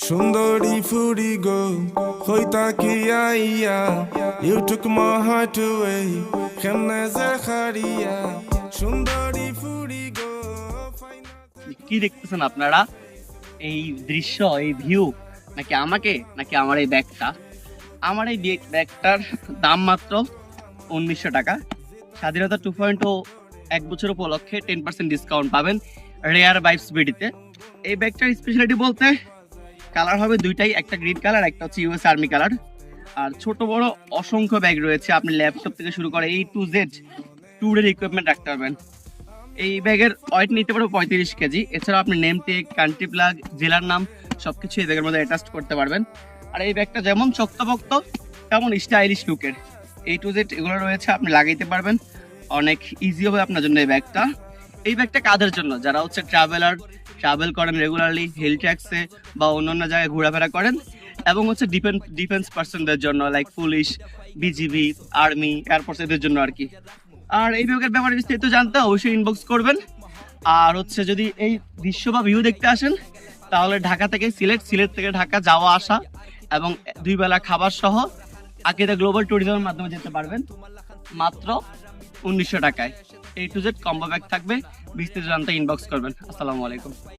সুন্দরী ফুরি গো হইতা কি আইয়া You took my heart away কেমনে যে হারিয়া সুন্দরী ফুরি গো কি দেখতেছেন আপনারা? এই দৃশ্য, এই ভিউ, নাকি আমাকে, নাকি আমার এই ব্যাগটা? আমার এই ব্যাগটার দাম মাত্র 1900 টাকা। স্বাধীনতা 2.0 এক বছর উপলক্ষে 10% ডিসকাউন্ট পাবেন রেয়ার ভাইবস বিডিতে। এই ব্যাগটার স্পেশালিটি বলতে কালার হবে দুইটাই, একটা গ্রিন কালার, একটা হচ্ছে ইউএস আর্মি কালার। আর ছোট বড় অসংখ্য ব্যাগ রয়েছে, আপনি ল্যাপটপ থেকে শুরু করে A to Z ট্যুরের ইকুইপমেন্ট রাখতে পারবেন। এই ব্যাগের ওয়েট নিতে পারবে 35 কেজি। এছাড়াও আপনি নেম টেক, কান্ট্রি প্লাগ, জেলার নাম সবকিছু এই ব্যাগের মধ্যে অ্যাটাচ করতে পারবেন। আর এই ব্যাগটা যেমন শক্তপোক্ত তেমন স্টাইলিশ লুকের। A to Z এগুলো রয়েছে, আপনি লাগাইতে পারবেন, অনেক ইজি হবে আপনার জন্য এই ব্যাগটা। এই ব্যাগটা কাদের জন্য? যারা হচ্ছে ট্রাভেল করেন রেগুলারলি, হিল ট্যাক্সে বা অন্যান্য জায়গায় ঘোরাফেরা করেন, এবং হচ্ছে ডিফেন্স পার্সনদের জন্য, like police, BGB, army, air force, এদের জন্য আর কি। আর এই ব্যাগের ব্যাপারে বিস্তারিত জানতে অবশ্যই ইনবক্স করবেন। আর হচ্ছে যদি এই দৃশ্য বা ভিউ দেখতে আসেন, তাহলে ঢাকা থেকে সিলেট থেকে ঢাকা যাওয়া আসা এবং 2 বেলা খাবার সহ আকিদা গ্লোবাল ট্যুরিজমের মাধ্যমে যেতে পারবেন মাত্র 1900 টাকায়। A to Z combo bag থাকবে, বিস্তারিত জানতে ইনবক্স করবেন। আসসালামু আলাইকুম।